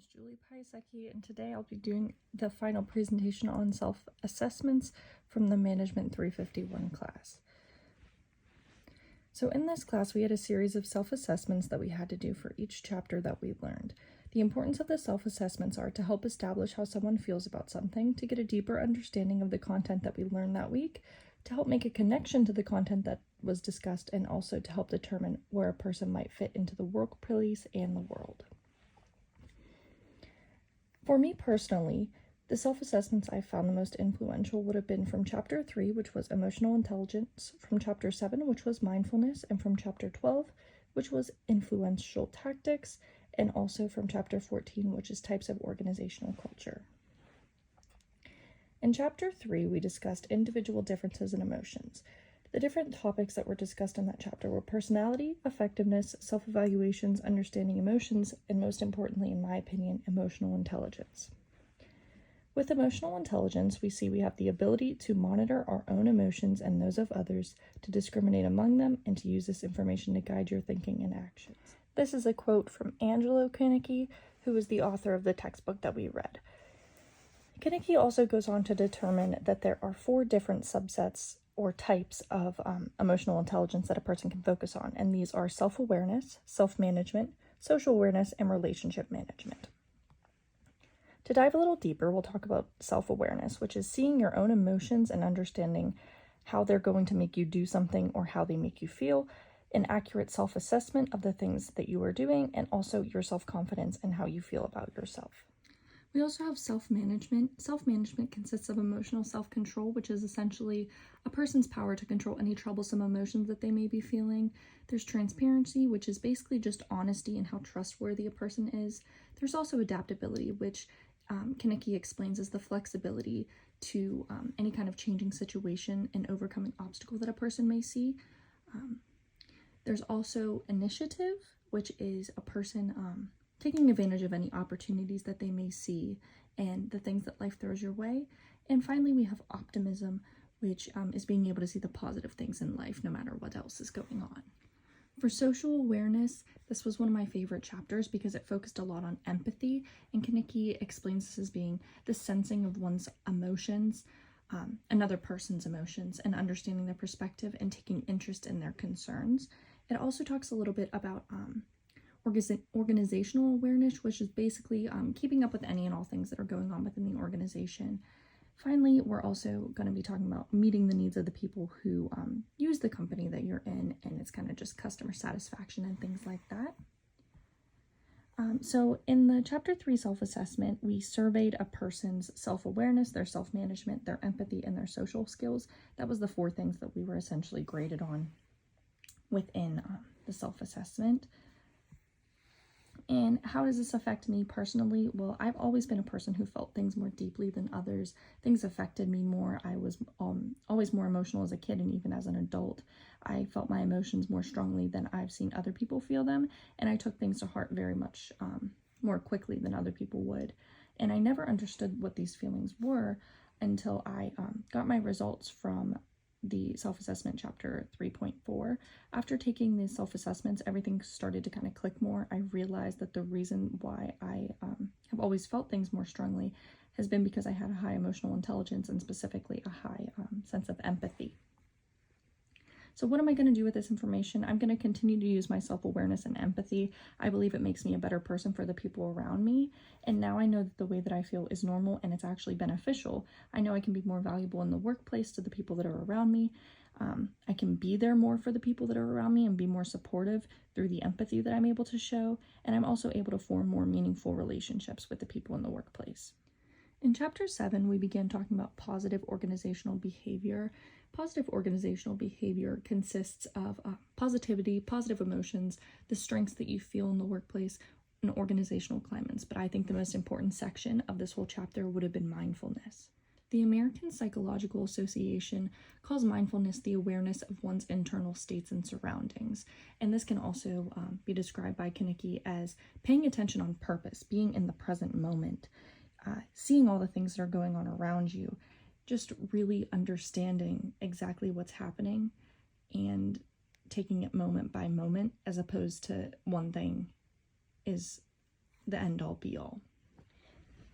is Julie Piasecki, and today I'll be doing the final presentation on self-assessments from the Management 351 class. So in this class, we had a series of self-assessments that we had to do for each chapter that we learned. The importance of the self-assessments are to help establish how someone feels about something, to get a deeper understanding of the content that we learned that week, to help make a connection to the content that was discussed, and also to help determine where a person might fit into the workplace and the world. For me personally, the self-assessments I found the most influential would have been from Chapter 3, which was Emotional Intelligence, from Chapter 7, which was Mindfulness, and from Chapter 12, which was Influential Tactics, and also from Chapter 14, which is Types of Organizational Culture. In Chapter 3, we discussed individual differences in emotions. The different topics that were discussed in that chapter were personality, effectiveness, self-evaluations, understanding emotions, and most importantly, in my opinion, emotional intelligence. With emotional intelligence, we have the ability to monitor our own emotions and those of others, to discriminate among them, and to use this information to guide your thinking and actions. This is a quote from Angelo Kinnicky, who is the author of the textbook that we read. Kinnicky also goes on to determine that there are 4 different subsets or types of emotional intelligence that a person can focus on, and these are self-awareness, self-management, social awareness, and relationship management. To dive a little deeper, we'll talk about self-awareness, which is seeing your own emotions and understanding how they're going to make you do something or how they make you feel, an accurate self-assessment of the things that you are doing, and also your self-confidence and how you feel about yourself. We also have self-management. Self-management consists of emotional self-control, which is essentially a person's power to control any troublesome emotions that they may be feeling. There's transparency, which is basically just honesty and how trustworthy a person is. There's also adaptability, which Kinnicky explains as the flexibility to any kind of changing situation and overcoming obstacle that a person may see. There's also initiative, which is a person taking advantage of any opportunities that they may see and the things that life throws your way. And finally, we have optimism, which is being able to see the positive things in life no matter what else is going on. For social awareness, this was one of my favorite chapters because it focused a lot on empathy, and Kinnicky explains this as being the sensing of one's emotions, another person's emotions, and understanding their perspective and taking interest in their concerns. It also talks a little bit about organizational awareness, which is basically keeping up with any and all things that are going on within the organization. Finally, we're also going to be talking about meeting the needs of the people who use the company that you're in, and it's kind of just customer satisfaction and things like that. So in the Chapter 3 self-assessment, we surveyed a person's self-awareness, their self-management, their empathy, and their social skills. That was the 4 things that we were essentially graded on within the self-assessment. And how does this affect me personally? Well, I've always been a person who felt things more deeply than others. Things affected me more. I was always more emotional as a kid, and even as an adult. I felt my emotions more strongly than I've seen other people feel them, and I took things to heart very much more quickly than other people would. And I never understood what these feelings were until I got my results from the self-assessment chapter 3.4. After taking these self-assessments, everything started to kind of click more. I realized that the reason why I have always felt things more strongly has been because I had a high emotional intelligence, and specifically a high sense of empathy. So what am I going to do with this information? I'm going to continue to use my self-awareness and empathy. I believe it makes me a better person for the people around me. And now I know that the way that I feel is normal and it's actually beneficial. I know I can be more valuable in the workplace to the people that are around me. I can be there more for the people that are around me and be more supportive through the empathy that I'm able to show. And I'm also able to form more meaningful relationships with the people in the workplace. In Chapter 7, we began talking about positive organizational behavior. Positive organizational behavior consists of positivity, positive emotions, the strengths that you feel in the workplace, and organizational climates. But I think the most important section of this whole chapter would have been mindfulness. The American Psychological Association calls mindfulness the awareness of one's internal states and surroundings. And this can also be described by Kinnicky as paying attention on purpose, being in the present moment, seeing all the things that are going on around you, just really understanding exactly what's happening and taking it moment by moment, as opposed to one thing is the end all be all.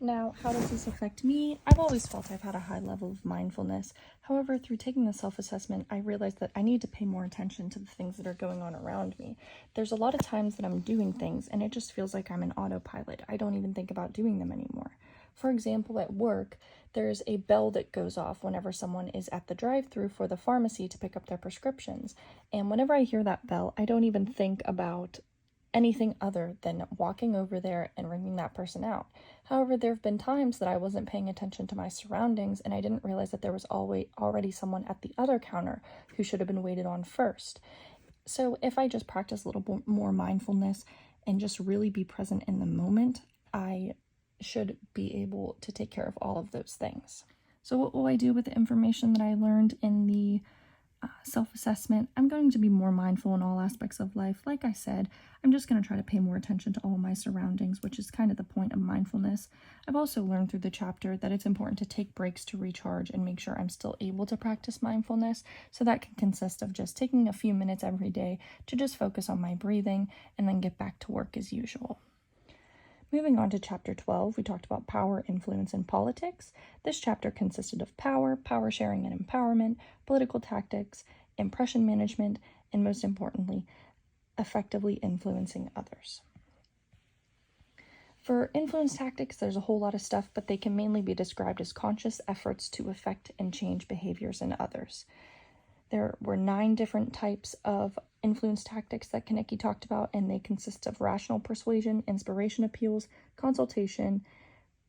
Now, how does this affect me? I've always felt I've had a high level of mindfulness. However, through taking the self-assessment, I realized that I need to pay more attention to the things that are going on around me. There's a lot of times that I'm doing things and it just feels like I'm an autopilot. I don't even think about doing them anymore. For example, at work, there's a bell that goes off whenever someone is at the drive-thru for the pharmacy to pick up their prescriptions. And whenever I hear that bell, I don't even think about anything other than walking over there and ringing that person out. However, there have been times that I wasn't paying attention to my surroundings and I didn't realize that there was already someone at the other counter who should have been waited on first. So if I just practice a little more mindfulness and just really be present in the moment, I should be able to take care of all of those things. So what will I do with the information that I learned in the self-assessment? I'm going to be more mindful in all aspects of life. Like I said, I'm just going to try to pay more attention to all my surroundings, which is kind of the point of mindfulness. I've also learned through the chapter that it's important to take breaks to recharge and make sure I'm still able to practice mindfulness. So that can consist of just taking a few minutes every day to just focus on my breathing and then get back to work as usual. Moving on to chapter 12, we talked about power, influence, and politics. This chapter consisted of power, power sharing and empowerment, political tactics, impression management, and most importantly, effectively influencing others. For influence tactics, there's a whole lot of stuff, but they can mainly be described as conscious efforts to affect and change behaviors in others. There were 9 different types of influence tactics that Kaneki talked about, and they consist of rational persuasion, inspiration appeals, consultation,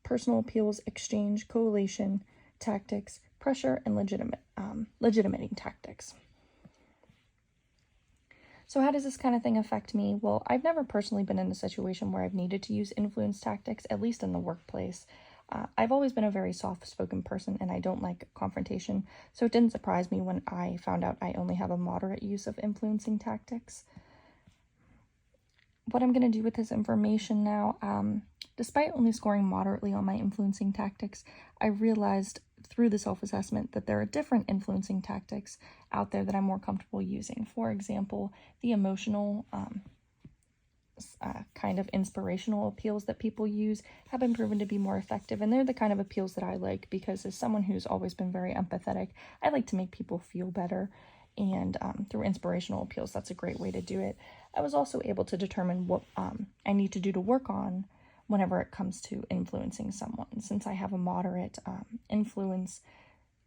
personal appeals, exchange, coalition tactics, pressure, and legitimating tactics. So how does this kind of thing affect me? Well, I've never personally been in a situation where I've needed to use influence tactics, at least in the workplace. I've always been a very soft-spoken person and I don't like confrontation, so it didn't surprise me when I found out I only have a moderate use of influencing tactics. What I'm going to do with this information now, despite only scoring moderately on my influencing tactics, I realized through the self-assessment that there are different influencing tactics out there that I'm more comfortable using. For example, the emotional kind of inspirational appeals that people use have been proven to be more effective, and they're the kind of appeals that I like because as someone who's always been very empathetic, I like to make people feel better, and through inspirational appeals, that's a great way to do it. I was also able to determine what I need to do to work on whenever it comes to influencing someone. Since I have a moderate influence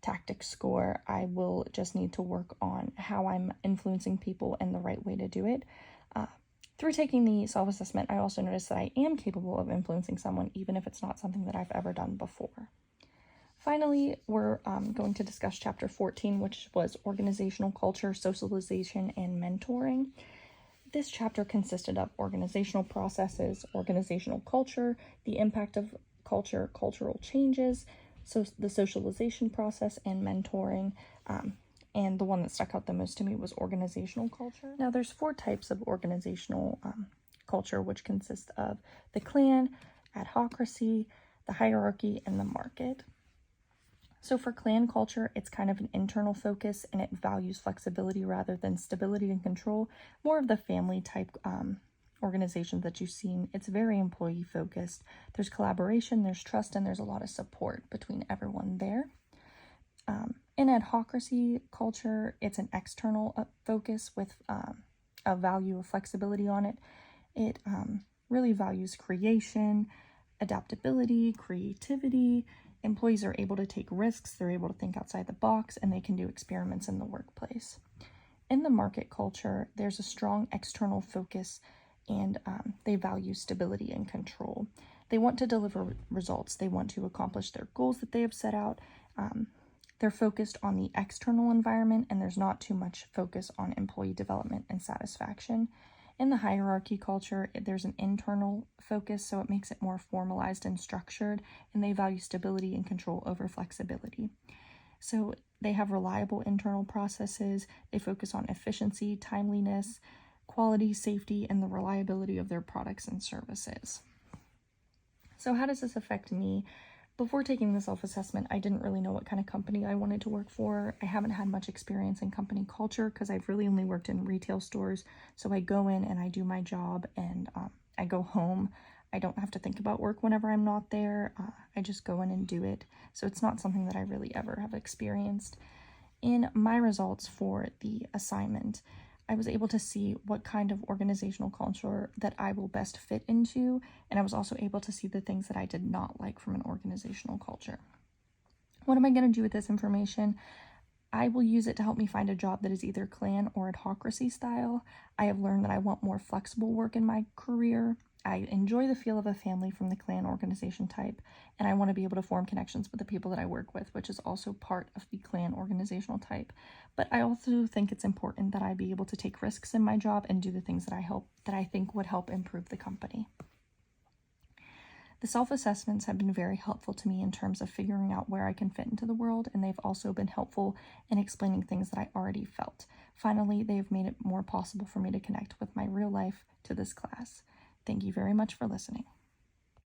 tactic score, I will just need to work on how I'm influencing people and the right way to do it. Through taking the self-assessment, I also noticed that I am capable of influencing someone, even if it's not something that I've ever done before. Finally, we're going to discuss chapter 14, which was organizational culture, socialization, and mentoring. This chapter consisted of organizational processes, organizational culture, the impact of culture, cultural changes, so the socialization process, and mentoring. And the one that stuck out the most to me was organizational culture. Now, there's 4 types of organizational culture, which consist of the clan, adhocracy, the hierarchy, and the market. So for clan culture, it's kind of an internal focus, and it values flexibility rather than stability and control. More of the family type organizations that you've seen. It's very employee focused. There's collaboration, there's trust, and there's a lot of support between everyone there. In adhocracy culture, it's an external focus with a value of flexibility on it. It really values creation, adaptability, creativity. Employees are able to take risks, they're able to think outside the box, and they can do experiments in the workplace. In the market culture, there's a strong external focus, and they value stability and control. They want to deliver results. They want to accomplish their goals that they have set out. They're focused on the external environment, and there's not too much focus on employee development and satisfaction. In the hierarchy culture, there's an internal focus, so it makes it more formalized and structured, and they value stability and control over flexibility. So they have reliable internal processes, they focus on efficiency, timeliness, quality, safety, and the reliability of their products and services. So how does this affect me? Before taking the self-assessment, I didn't really know what kind of company I wanted to work for. I haven't had much experience in company culture because I've really only worked in retail stores. So I go in and I do my job and I go home. I don't have to think about work whenever I'm not there. I just go in and do it. So it's not something that I really ever have experienced. In my results for the assignment, I was able to see what kind of organizational culture that I will best fit into, and I was also able to see the things that I did not like from an organizational culture. What am I going to do with this information? I will use it to help me find a job that is either clan or adhocracy style. I have learned that I want more flexible work in my career. I enjoy the feel of a family from the clan organization type, and I want to be able to form connections with the people that I work with, which is also part of the clan organizational type. But I also think it's important that I be able to take risks in my job and do the things that I think would help improve the company. The self-assessments have been very helpful to me in terms of figuring out where I can fit into the world, and they've also been helpful in explaining things that I already felt. Finally, they have made it more possible for me to connect with my real life to this class. Thank you very much for listening.